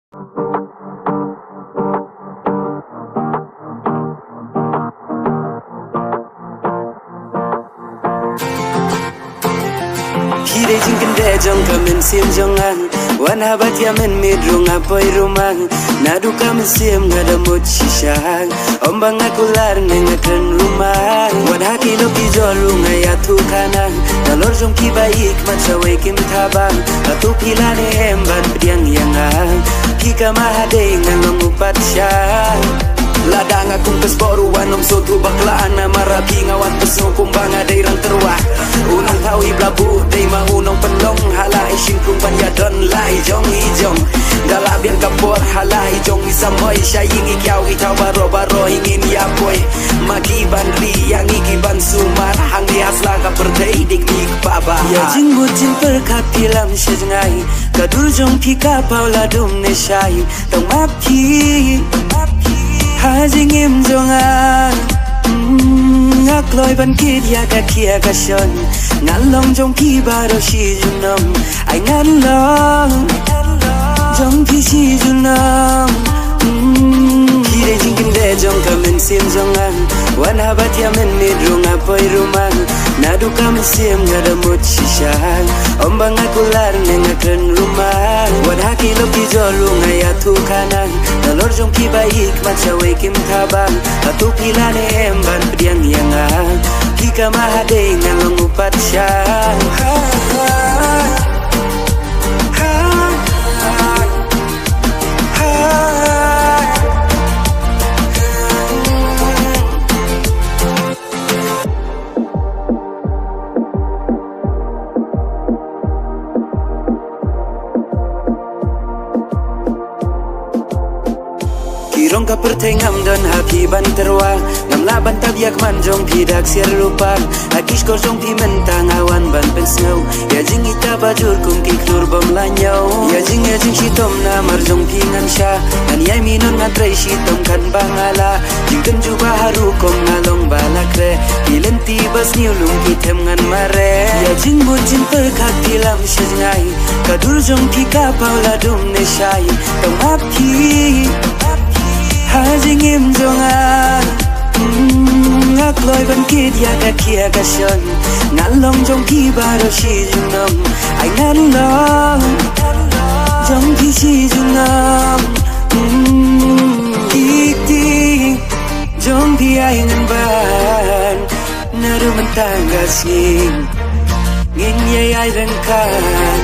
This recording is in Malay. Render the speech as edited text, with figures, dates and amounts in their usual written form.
Kire jingkin de jong kamen sim jongan wan habat ya men midrung apoy rumang nadu kamen sim ngada mot shisha ombang akular nengakan rumah wan hakilo pijolu ngaya tukana dalor jong ki baik macawe kim tabang atu pilane emban pediang yangang kika mahade ngalong upat syah ladang akong kasboruan om soto baklaan na marabi ngawan peso kumbang aday rang terwah unang tao iblabu day maunong panlong halay singkong panyadon lay jong ijong dalabian kapor halay jong isamoy siya yung ikyaw itaw baro-baro hingin yapoy magiban riyang ikiban sumar hangi asla ka perday dignik baba ya jinggut jing perkapilam siya jengay kadul jong pika pauladum ne syay tang mapki Hajing im jongan ngakloy ban kid ya ka kia ka shon ngalong jong ki baro shi junam ai ngalong jong ki shi junam kire jingkin de jong kamen sim jongan wan habat ya men midrung apoy rumang nadu kamen sim ngada mot shisha ombang akular nengakan rumah wan hakilo pijolu ngaya tukanan dalor jong ki baik macawe kim tabang atu pilane emban pediang yangang kika mahade ngalong upat syah Kirong ka pertengam don hapi ban terwa ngam laban tabiak manjong pidak sir lupang akish ko jong pi mentang awan ban pensau ya jing ita bajur kum ki klur bom lanyau ya jing shitom na marjong pi ngan sha an yai minon ngan trai shitom kan bangala jing kan juba haru kom ngalong balakre ilenti bas niulung ki tem ngan mare ya jing bujin perkat tilam shngai kadul jong pi ka paula dum ne shai tong api Hajing im jongan ngakloy ban kid ya ka kia ka shon ngalong jong ki baro shi junam ai ngalong jong ki shi junam tik jong ki ai ngan ban naru mentang gasing ngin ye ai rengkan